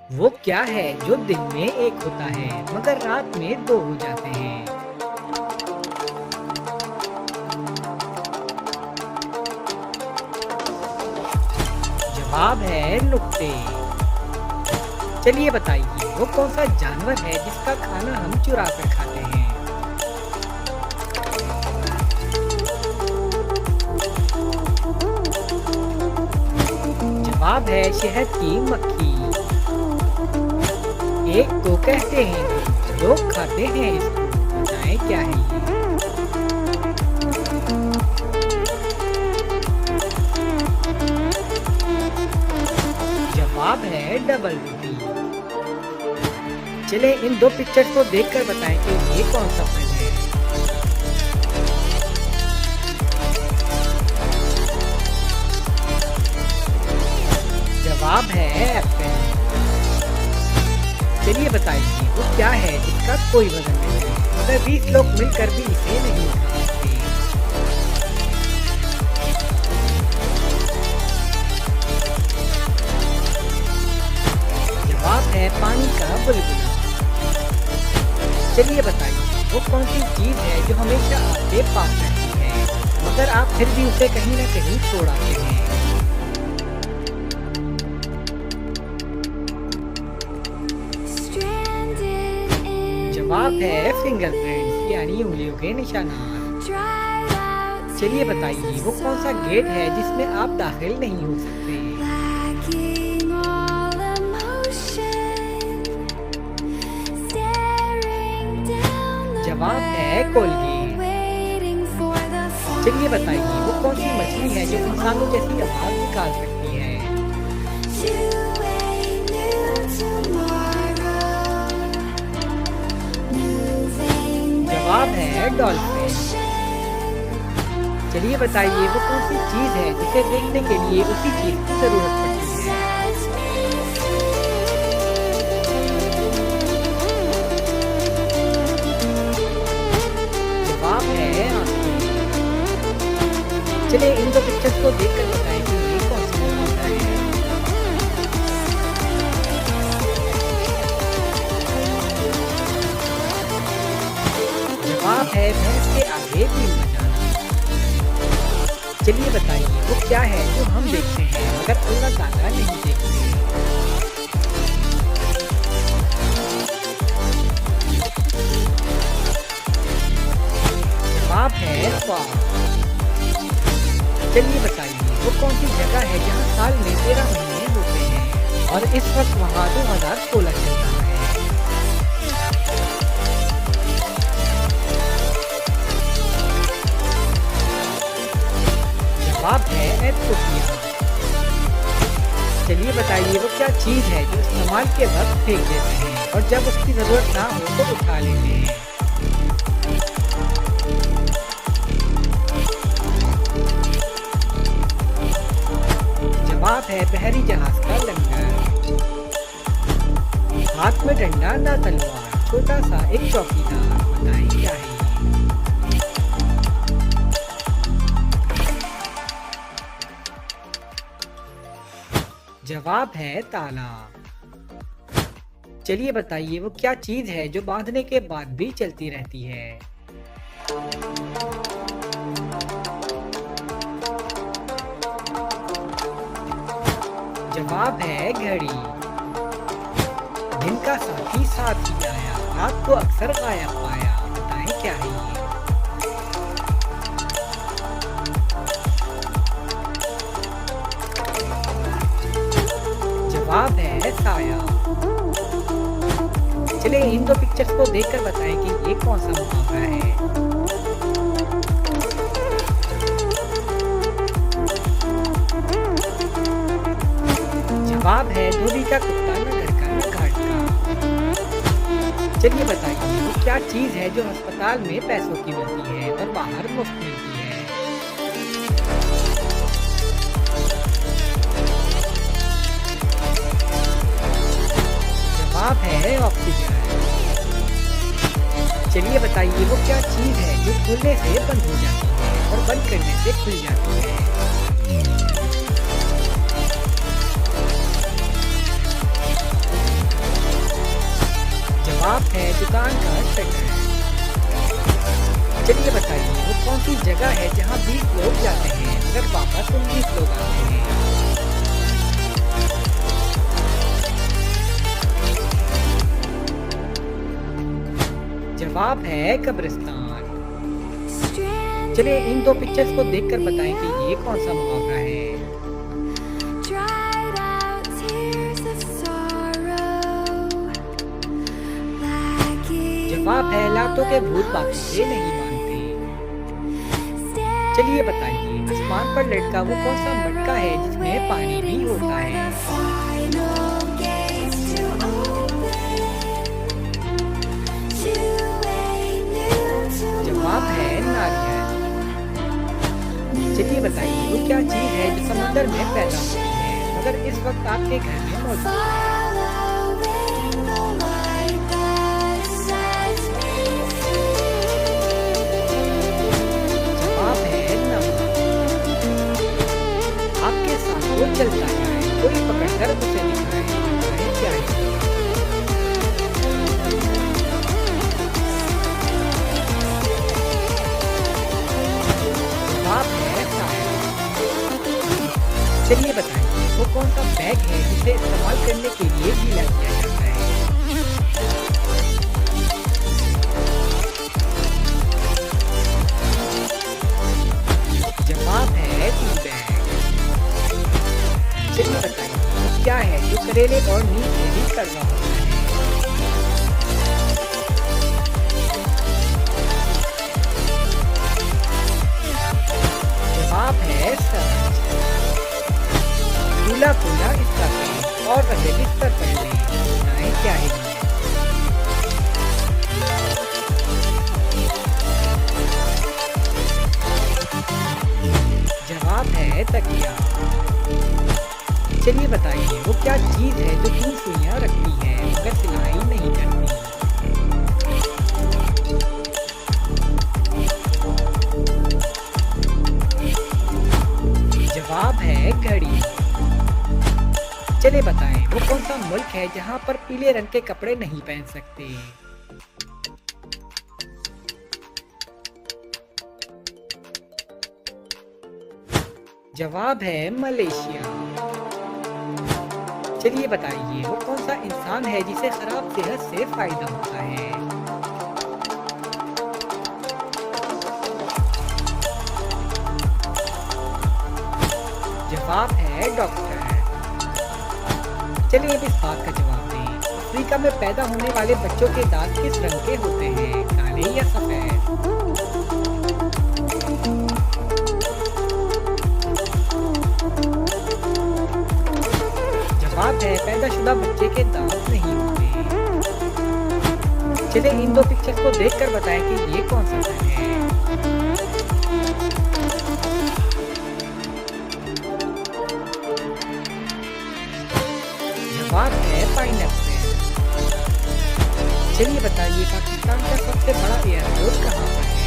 वो क्या है जो दिन में एक होता है मगर रात में दो हो जाते हैं? जवाब है नुक्ते। चलिए बताइए वो कौन सा जानवर है जिसका खाना हम चुरा कर खाते हैं? जवाब है शहद की मक्खी। एक को कहते हैं कि लोग खाते हैं इसको, बताएं क्या है ये? जवाब है डबल रोटी। चले इन दो पिक्चर्स को देखकर बताएं कि ये कौन सा फल है? जवाब है एप्पल। चलिए बताइए वो क्या है जिसका कोई वजन नहीं है मगर 20 लोग मिलकर भी इसे नहीं उठा सकते? जवाब है पानी का बुलबुला। चलिए बताइए वो कौन सी चीज है जो हमेशा आपके पास रहती है मगर आप फिर भी उसे कहीं ना कहीं छोड़ आते हैं? जवाब है फिंगरप्रिंट्स यानी उंगलियों के निशानात। चलिए बताइए वो कौन सा गेट है जिसमें आप दाखिल नहीं हो सकते? जवाब है कोलगेट। चलिए बताइए वो कौन सी मछली है जो इंसानों जैसी आवाज निकाल सकती है? जवाब है डॉल्फिन। चलिए बताइए वो कौन सी चीज है जिसे देखने के लिए उसी चीज की जरूरत पड़ती है? जवाब है आंखें। चलिए इन दो पिक्चर्स को देखकर बताएं कि ये कौन सी होता है? जवाब है भैंस के आगे बीन बजाना। चलिए बताइए वो क्या है जो हम देखते हैं मगर अल्लाह ताला नहीं देखते? जवाब है ख्वाब। चलिए बताइए वो कौन सी जगह है जहाँ साल में 13 महीने होते हैं और इस वक्त वहाँ 2016 चल रहा है? जवाब है एथोपिया। चलिए बताइए वो क्या चीज है जो इस्तेमाल के वक्त फेंक देते हैं और जब उसकी जरूरत ना हो तो उठा लेते हैं? जवाब है बहरी जहाज का लंगर। हाथ में डंडा ना तलवार, छोटा सा एक चौकीदार, बताएं क्या है ये? जवाब है ताला। चलिए बताइए वो क्या चीज है जो बांधने के बाद भी चलती रहती है? जवाब है घड़ी। दिन का साथी साथ ही आया, रात को अक्सर गायब पाया, बताएं क्या है ये? जवाब है साया। चलिए इन दो पिक्चर्स को देखकर बताएं कि ये कौन सा मुहावरा है? जवाब है धोबी का कुत्ता न घर का न घाट का। चलिए बताइए वो क्या चीज है जो अस्पताल में पैसों की मिलती है और बाहर मुफ्त मिलती है? जवाब है ऑक्सीजन। चलिए बताइए वो क्या चीज है जो खुलने से बंद हो जाती है और बंद करने से खुल जाती है? जवाब है दुकान का शटर। चलिए बताइए वो कौन सी जगह है जहाँ 20 लोग जाते हैं मगर वापस 19 लोग आते हैं। जवाब है कब्रिस्तान। चलिए इन दो पिक्चर्स को देखकर बताएं कि ये कौन सा मुहावरा है। जवाब है लातों के भूत बातों से नहीं मानते। चलिए बताइए आसमान पर लटका वो कौन सा मटका है जिसमें पानी भी होता है। जवाब है नारियल। चलिए बताइए वो क्या चीज है जो समुद्र में पैदा होती है मगर इस वक्त आपके घर में मौजूद है। वो चलता है कोई पकड़कर उसे दिखाए क्या है। जवाब है टायर। चलिए बताइए वो कौन सा बैग है जिसे इस्तेमाल करने के लिए गीला किया जाता है। जवाब है टी बैग। चलिए बताइए क्या है जो करेले और नींद में भी कर रहा होता है। जवाब है सच। फूला फूला इसका पेड़ और रहे बिस्तर पहले बताएं क्या है। जवाब है तकिया। चलिए बताइए वो क्या चीज है जो 3 सुइयां रखती है मगर सिलाई नहीं करती। जवाब है घड़ी। चलिए बताएं वो कौन सा मुल्क है जहां पर पीले रंग के कपड़े नहीं पहन सकते। जवाब है मलेशिया। चलिए बताइए वो कौन सा इंसान है जिसे खराब सेहत से फायदा होता है। जवाब है डॉक्टर। चलिए अब इस बात का जवाब दें अफ्रीका में पैदा होने वाले बच्चों के दांत किस रंग के होते हैं, काले या सफेद। जवाब है पैदाशुदा बच्चे के दांत नहीं होते। चलिए इन दो पिक्चर्स को देखकर बताएं कि ये कौन सा फल है। जवाब है पाइनएप्पल। चलिए बताइए पाकिस्तान का सबसे बड़ा एयरपोर्ट कहाँ पर है।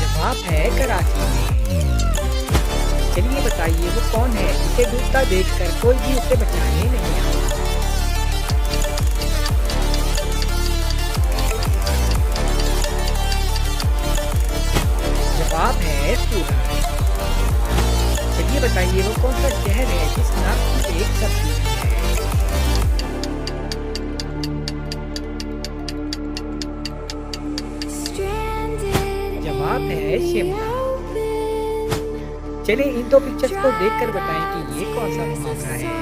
जवाब है कराची में। चलिए बताइए वो कौन है जिसे डूबता देखकर कोई भी उसे बचाने नहीं आता। जवाब है सूरज। चलिए बताइए वो कौन सा शहर है जिस नाम की एक सब्जी है। जवाब है शिमला। चलिए इन दो पिक्चर्स को देखकर बताएं कि ये कौन सा मुहावरा है।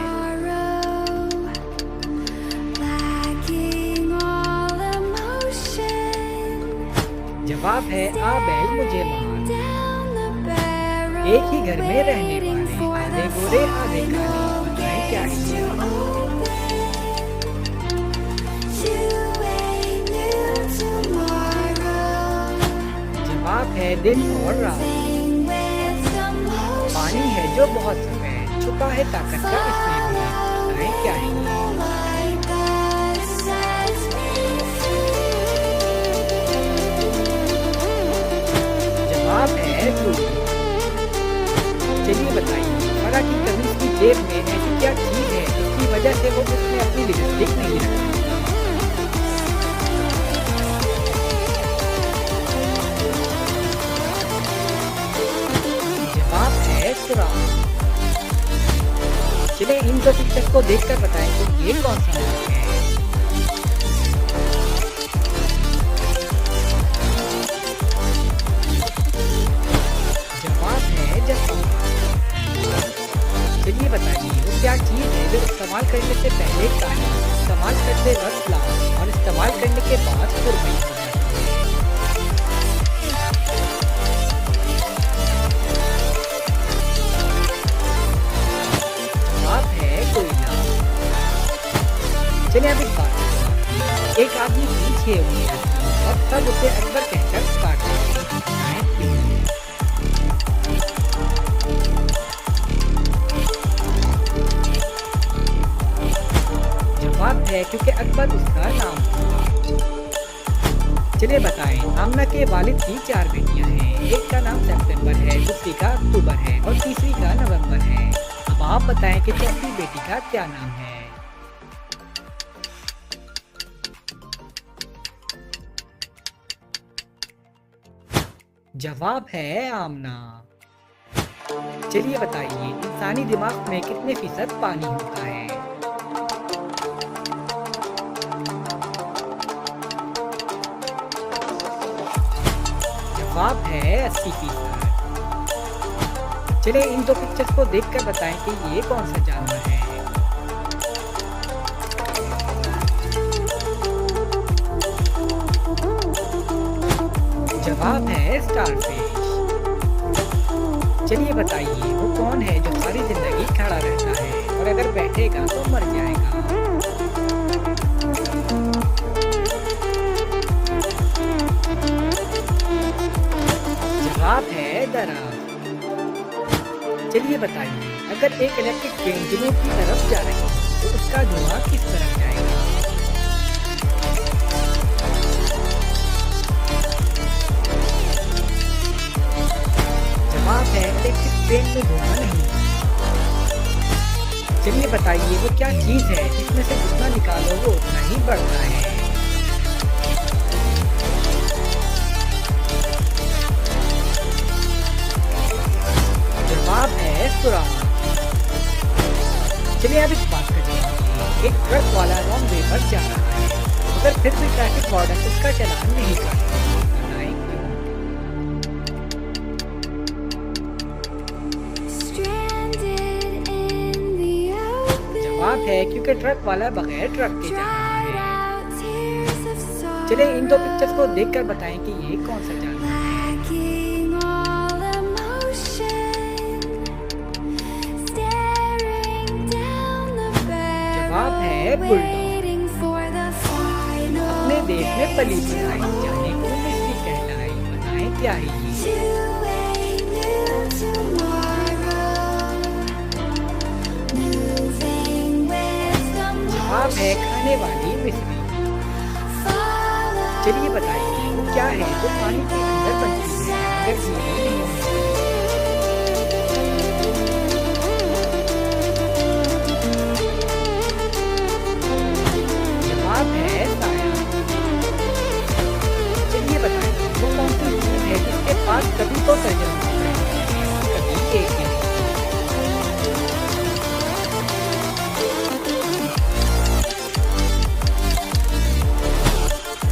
जवाब है आ बैल मुझे मान। एक ही घर में रहने वाले आधे गोरे आधे काले, बताएं क्या है। जवाब है दिन और रात। पानी है जो बहुत सफेद, छुपा है ताकत का इसमें भी, बताएं क्या है। जवाब है दूध। चलिए बताइए सारा की कमीज की जेब में ऐसी क्या चीज है जिसकी वजह से वो उसमें अपनी लिपस्टिक नहीं रखती? जवाब है सुराख। चलिए इन दो पिक्चर्स को देखकर बताएं कि ये कौन सा मुल्क है। जवाब है जापान। चलिए बताइए वो क्या चीज है जो इस्तेमाल करने से पहले काली, इस्तेमाल करते वक्त लाल और इस्तेमाल करने के बाद सुरमई हो जाती है। जवाब है कोयला। चलिए अब इस बात को बताइए। एक आदमी पीछे उंगलियां थी और तब उसे अकबर कहकर काट दिया। जवाब है क्योंकि अकबर उसका नाम था। चलिए बताएं आमना के वालिद की 4 बेटियां हैं। एक का नाम सितंबर है, दूसरी का अक्टूबर है और तीसरी का नवंबर है। अब आप बताएं कि चौथी बेटी का क्या नाम है। जवाब है आमना। चलिए बताइए इंसानी दिमाग में कितने फीसद पानी होता है। जवाब है 80%। चलिए इन दो पिक्चर्स को देखकर बताएं कि ये कौन सा जानवर है। जवाब है स्टारफिश। चलिए बताइए वो कौन है जो सारी जिंदगी खड़ा रहता है और अगर बैठेगा तो मर जाएगा। जवाब है दरख्त। चलिए बताइए अगर एक इलेक्ट्रिक ट्रेन जुनूब की तरफ जा रही है तो उसका धुआं किस तरफ जाएगा। जवाब है इलेक्ट्रिक ट्रेन में धुआं नहीं। चलिए बताइए वो क्या चीज है जिसमें से जितना निकालो वो उतना ही बढ़ता है। जवाब है सुराख। चलिए अब इस बात का जवाब दीजिए। एक ट्रक वाला रॉन्ग वे पर जा रहा है मगर फिर भी ट्रैफिक वार्डन उसका चालान नहीं काटता। बताएं क्यों। जवाब है क्योंकि ट्रक वाला बगैर ट्रक के जा रहा है। चलिए इन दो पिक्चर्स को देखकर बताएं कि ये कौन सा जानवर है। जवाब है बुलडॉग। अपने देश में पली बनाई जाने को मिस्री कहलाई। बताएं क्या है ये। जवाब है खाने वाली मिस्री। चलिए बताइए वो क्या है जो पानी के अंदर बनती है मगर गीली नहीं होती। जवाब है साया। चलिए बताइए वो कौन सी चीज है जिसके पास कभी तो तर्जमा कभी एक ही।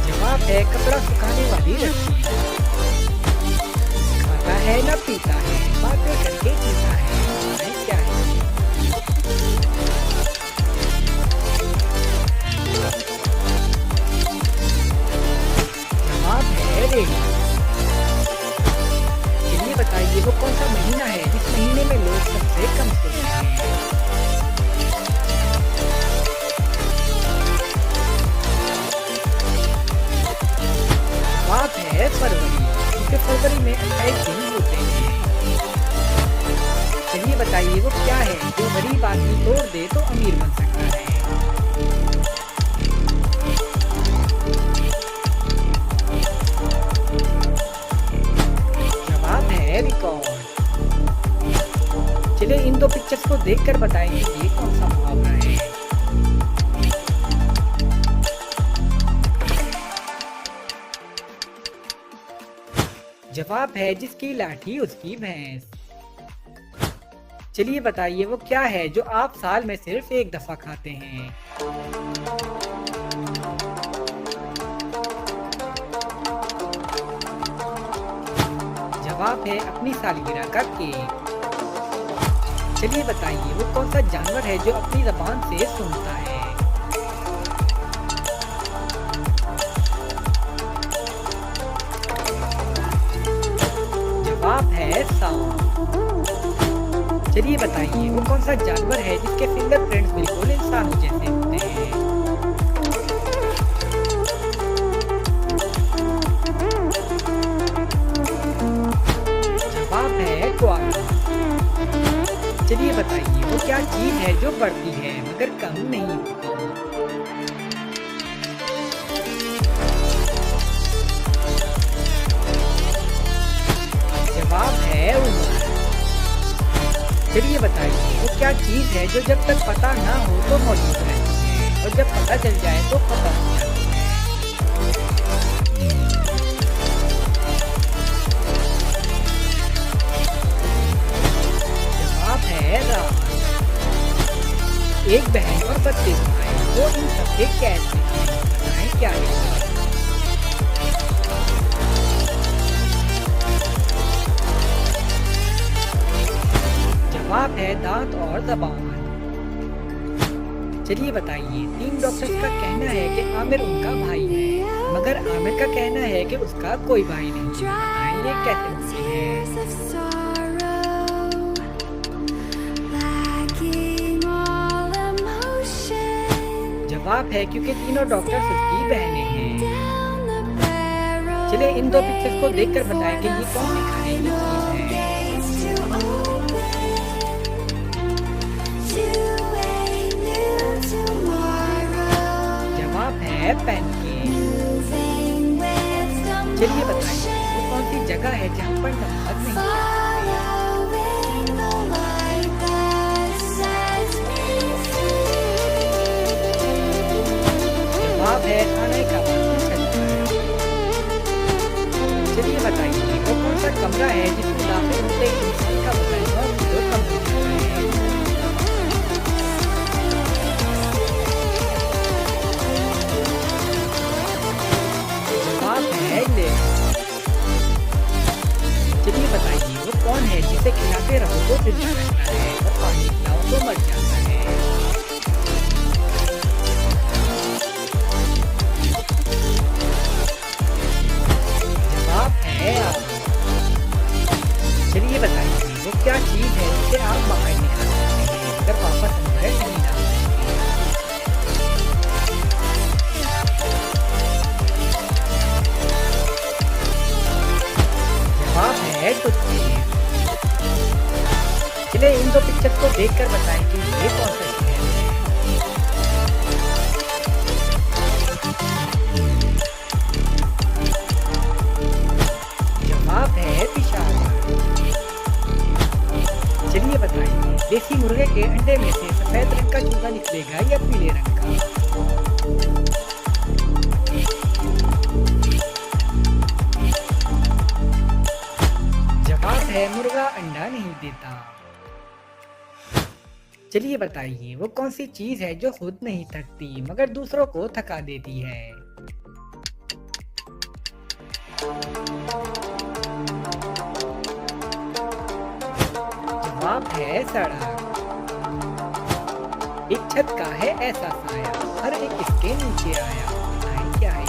जवाब है कपड़ा सुखाने वाली रस्सी। खाता है ना पीता है बातें करके जीता है। क्या है। जवाब है रेडियो। चलिए बताइए वो कौन सा महीना है जिस महीने में लोग सबसे कम सोते हैं। जवाब है फरवरी क्योंकि फरवरी में 28 दिन होते हैं। चलिए बताइए वो क्या है जो गरीब आदमी तोड़ दे तो अमीर बन सकता है। जवाब है रिकॉर्ड। चलिए इन दो पिक्चर्स को देखकर बताएं कि ये कौन सा मुहावरा है। जवाब है जिसकी लाठी उसकी भैंस। चलिए बताइए वो क्या है जो आप साल में सिर्फ एक दफा खाते हैं। जवाब है अपनी सालगिरह का केक। चलिए बताइए वो कौन सा जानवर है जो अपनी जबान से सूंघता है। जवाब है सांप। चलिए बताइए वो कौन सा जानवर है जिसके फिंगरप्रिंट्स बिल्कुल इंसानों जैसे होते हैं। जवाब है कोआला। चलिए बताइए वो क्या चीज है जो बढ़ती है मगर कम नहीं होती। जवाब है उम्र। चलिए बताइए वो क्या चीज है जो जब तक पता ना हो तो मौजूद रहती है और जब पता चल जाए तो खत्म हो जाती है। जवाब है रात। एक बहन और 32 भाई वो इन सबके कैद में थे। बताएं क्या है। जवाब है दांत और जबान। चलिए बताइए 3 डॉक्टर्स का कहना है कि आमिर उनका भाई है मगर आमिर का कहना है कि उसका कोई भाई नहीं। बताएं ये कैसे मुमकिन है। जवाब है क्योंकि तीनों डॉक्टर्स उसकी बहनें हैं। चलिए इन दो पिक्चर्स को देखकर बताएं कि ये कौन सी खाने की चीज है। जवाब है पैनकेक। चलिए बताइए वो कौन सी जगह है जहाँ पर नमक नहीं आता। जवाब है खाने का बर्तन। चलिए बताइए वो कौन सा कमरा है जिसमें दाखिल होते ही इंसान का वजन और किलो कम हो जाता है। जवाब है लेबर। चलिए बताइए वो कौन है जिसे खिलाते रहो तो जिंदा रहता है और पानी पिलाओ तो मर जाता है। चलिए बताइए वो क्या चीज है जिसे आप बाहर निकाल सकते हैं मगर वापस अंदर नहीं डाल सकते। जवाब है टूथपेस्ट। चलिए इन दो पिक्चर्स को देखकर बताएं कि ये कौन सा शहर है। जवाब है पिशावर। चलिए बताइए देसी मुर्गे के अंडे में से सफेद रंग का चूजा निकलेगा या पीले रंग का। जवाब है मुर्गा अंडा नहीं देता। चलिए बताइए वो कौन सी चीज है जो खुद नहीं थकती मगर दूसरों को थका देती है। जवाब है सड़क। एक छत का है ऐसा साया हर एक इसके नीचे आया। बताएं क्या है ये।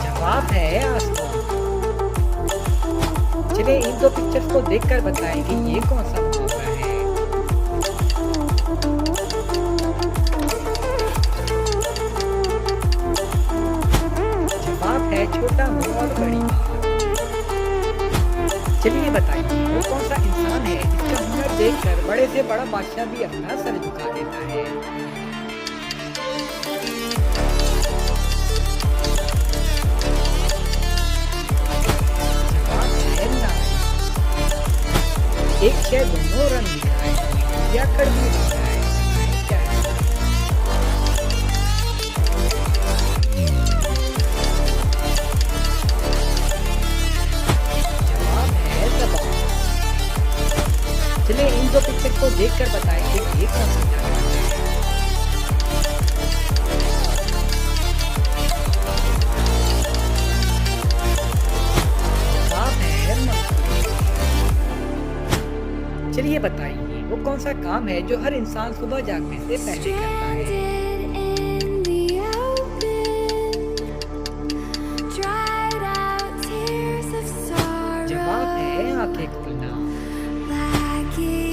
जवाब है आसमान। चलिए इन दो पिक्चर्स को देखकर बताएं कि ये कौन सा मुहावरा है। जवाब है छोटा मुंह और बड़ी बात। चलिए बताइए वो कौन सा इंसान है जिसका हुनर देखकर बड़े से बड़ा बादशाह भी अपना सर झुका देता है। एक शय दोनों रंग दिखाए या कड़वी बन जाए, बताएं क्या है? जवाब है दबाव। चलिए इन दो पिक्चर को देखकर बताएं कि ये कौन सा जानवर है। जवाब है मक्खी। चलिए बताइए वो कौन सा काम है जो हर इंसान सुबह जागने से पहले करता है। जवाब है आंखें खोलना।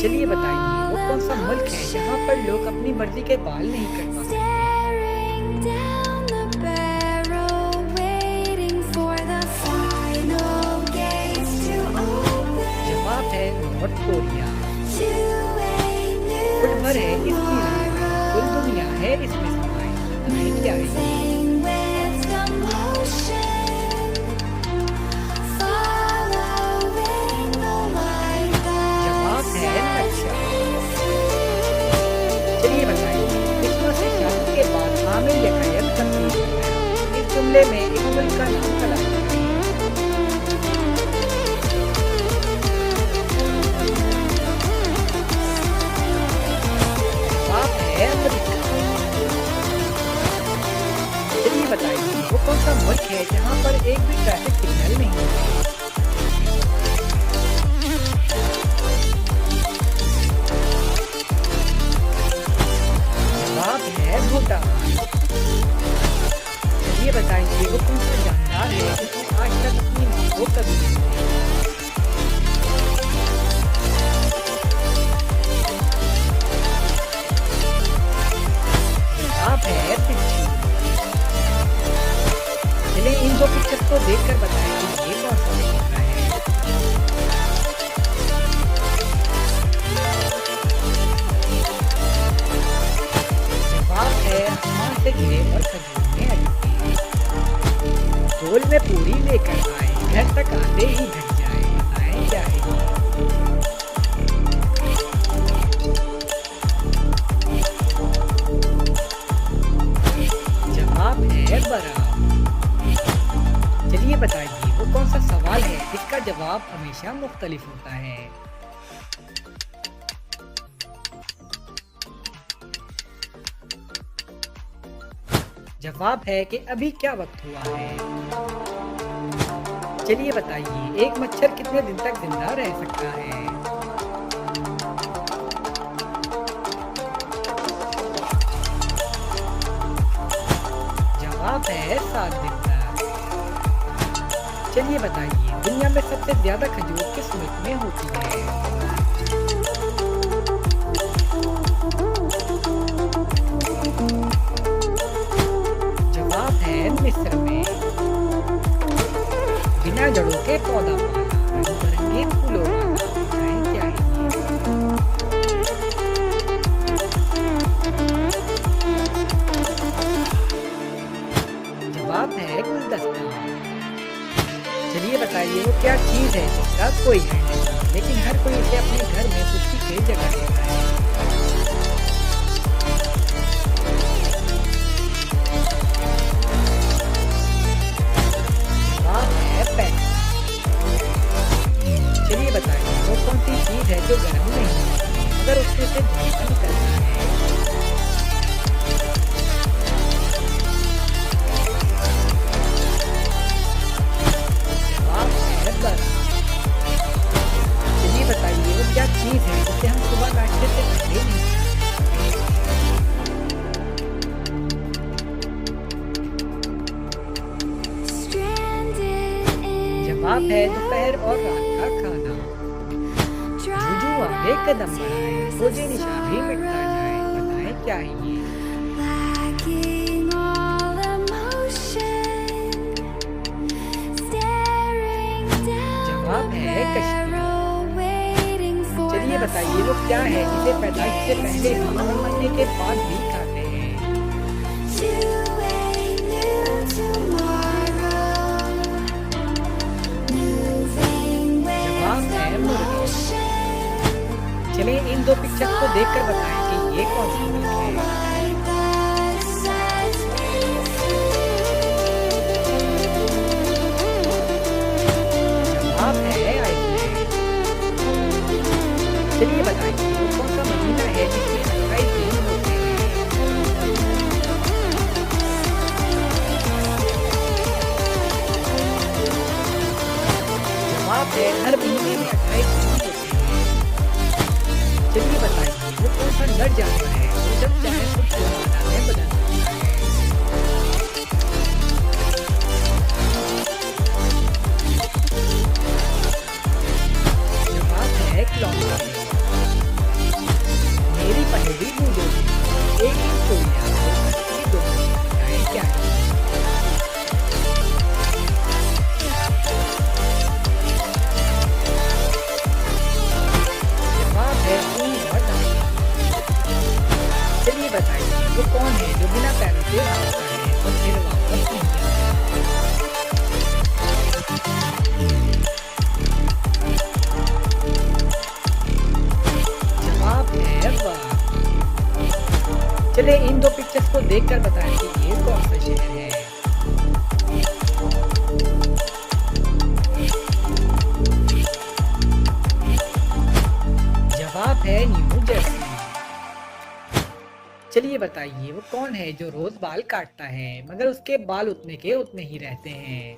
चलिए बताइए वो कौन सा मुल्क है जहाँ पर लोग अपनी मर्जी के बाल नहीं कटवा सकते। जवाब है नॉर्थ कोरिया। फुट भर है इसकी लंबाई, कुल दुनिया है इसमें समाई, बताएं क्या है ये? जवाब है नक्शा। चलिए बताइए क्रिसमस से शादी के बाद आमिर यकायक तब्दील हो गया। इस जुमले में एक मुल्क का नाम तलाश करें। जवाब है अमेरिका। चलिए बताइए वो कौन सा मुल्क है जहाँ पर एक भी ट्रैफिक सिग्नल नहीं होते। जवाब है भूटान। चलिए बताइए वो कौन सा जानदार है जिसने आज तक अपनी मां को कभी नहीं देखा। जवाब है बिच्छू। चलिए इन दो पिक्चर को देखकर बताएं कि ये कौन सा दिख रहा है। जवाब है आसमान से गिरे और खजूर में अटके। गोल में पूरी लेकर आए, घर तक आते ही ढक जाए, बताएं क्या है ये? जवाब है बरात। चलिए बताइए वो कौन सा सवाल है जिसका जवाब हमेशा मुख्तलिफ होता है। जवाब है कि अभी क्या वक्त हुआ है। चलिए बताइए एक मच्छर कितने दिन तक जिंदा रह सकता है। जवाब है 7 दिन तक। चलिए बताइए दुनिया में सबसे ज्यादा खजूर किस मुल्क में होती है। जवाब है मिस्र में। बिना जड़ों के पौधा पाला, रंग बिरंगे फूलों वाला, बताएं क्या है ये? जवाब है गुलदस्ता। चलिए बताइए वो क्या चीज है जिसका कोई घर नहीं लेकिन हर कोई इसे अपने घर में खुशी से जगह देता है। जवाब है पेन। चलिए बताइए वो कौन सी चीज है जो गर्म नहीं होती मगर उससे से धुआं निकलता है। जवाब है बर्फ। चलिए बताइए वो क्या चीज है जिसे हम सुबह नाश्ते से पहले नहीं खाते। जवाब है दोपहर और रात का खाना। जूझू आगे कदम बढ़ाए, खोजे निशा भी मिटता जाए, बताएं क्या है ये? जवाब है कश्ती। चलिए बताइए वो क्या है जिसे पैदाइश से पहले भी और मरने के बाद भी खाते हैं। जवाब है मुर्गी। देखकर बताएं कि ये कौन सी मिल्क है। जवाब है आइसलैंड। चलिए बताइए वो कौन सा महीना है जिसमें 28 दिन होते हैं। जवाब है हर महीने में 28 दिन होते हैं। चलिए बताइए वो कौन सा नर जानवर है जो जब चाहे खुद को मादा में बदल सकता है। जवाब है क्लॉन। मेरी पहेली बूझो, एक ही चोरिया ये दो बताएं क्या है। जवाब है ऊन और दाना। चलिए बताइए वो कौन है जो बिना पैरों के भागता है और फिर वापस नहीं आता। जवाब है वाह। चलिए इन दो पिक्चर्स को देखकर बताएं कि ये कौन सा शहर है। जवाब है न्यू जर्सी। चलिए बताइए वो कौन है जो रोज बाल काटता है मगर उसके बाल उतने के उतने ही रहते हैं।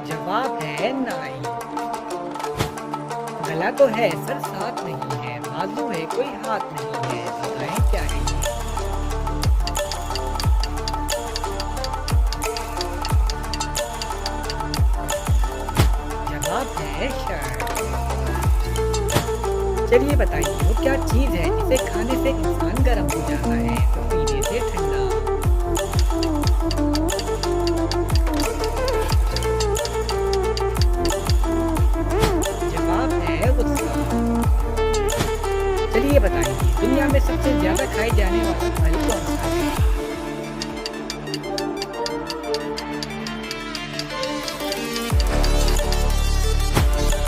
जवाब है नाई। गला तो है सर साथ नहीं है, बाजू है कोई हाथ नहीं है, बताएं क्या है ये? जवाब है शर्ट। चलिए बताइए वो क्या चीज है जिसे खाने से इंसान गर्म हो जाता है तो पीने से ठंडा। जवाब है गुस्सा। चलिए बताइए दुनिया में सबसे ज्यादा खाई जाने वाला फल कौन सा है।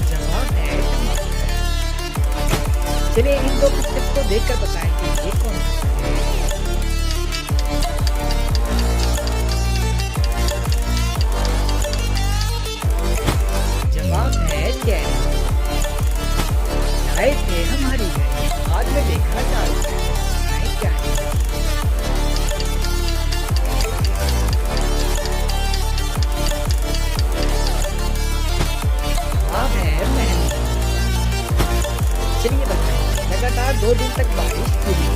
जवाब है टमाटर। चलिए इन दो पिक्चर्स को देखकर बताएं कि ये कौन सा है। जवाब है चेरी। आए थे हमारी गए, बाद में देखा चाल है क्या है। जवाब है मेहंदी। चलिए बताइए लगातार 2 दिन तक बारिश हुई।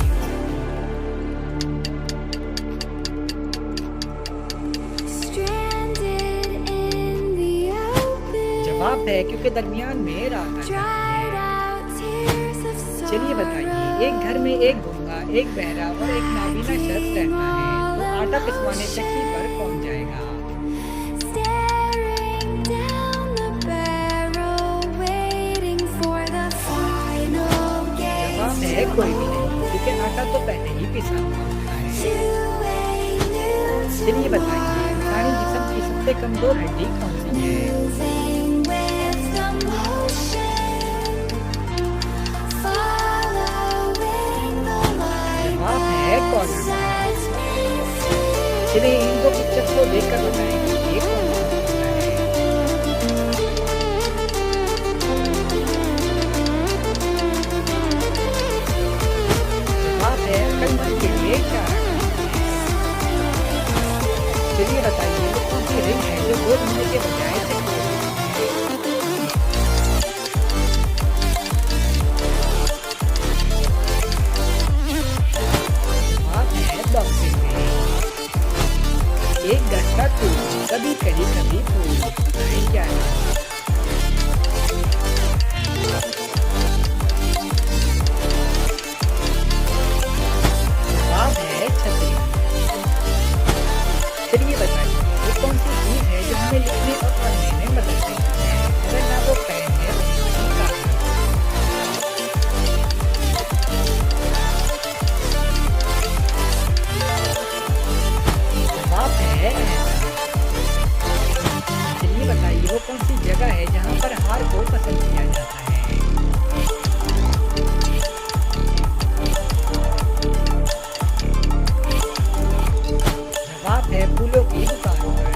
जवाब है क्योंकि दरमियान में रात आ जाती है। चलिए बताइए एक घर में एक गूंगा, एक बहरा और एक नाबीना शख्स रहता है तो आटा पिसवाने चक्की पर कौन जाएगा। जवाब है कोई भी नहीं क्योंकि आटा तो पहले ही पिसा हुआ होता है। चलिए बताइए इंसानी जिस्म की सबसे कमजोर हड्डी कौन सी है। जवाब है कॉर्नर। चलिए इन दो पिक्चर्स को देखकर बताएं कि ये कौन सा होता है। जवाब है अक्लमंद के लिए क्या रखना है। चलिए बताइए वो कौन सी रिंग है जो गोल होने के बजाय चक्कर है। जवाब है बॉक्सिंग में। एक घंटा तू कभी कौन सी जगह है जहाँ पर हार को पसंद किया जाता है? जवाब है फूलों की दुकान पर।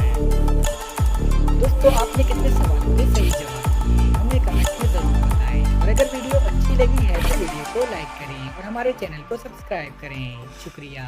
दोस्तों, आपने कितने सवालों के सही जवाब दिए हमें कमेंट में ज़रूर बताएं। और अगर वीडियो अच्छी लगी है तो वीडियो को लाइक करें और हमारे चैनल को सब्सक्राइब करें। शुक्रिया।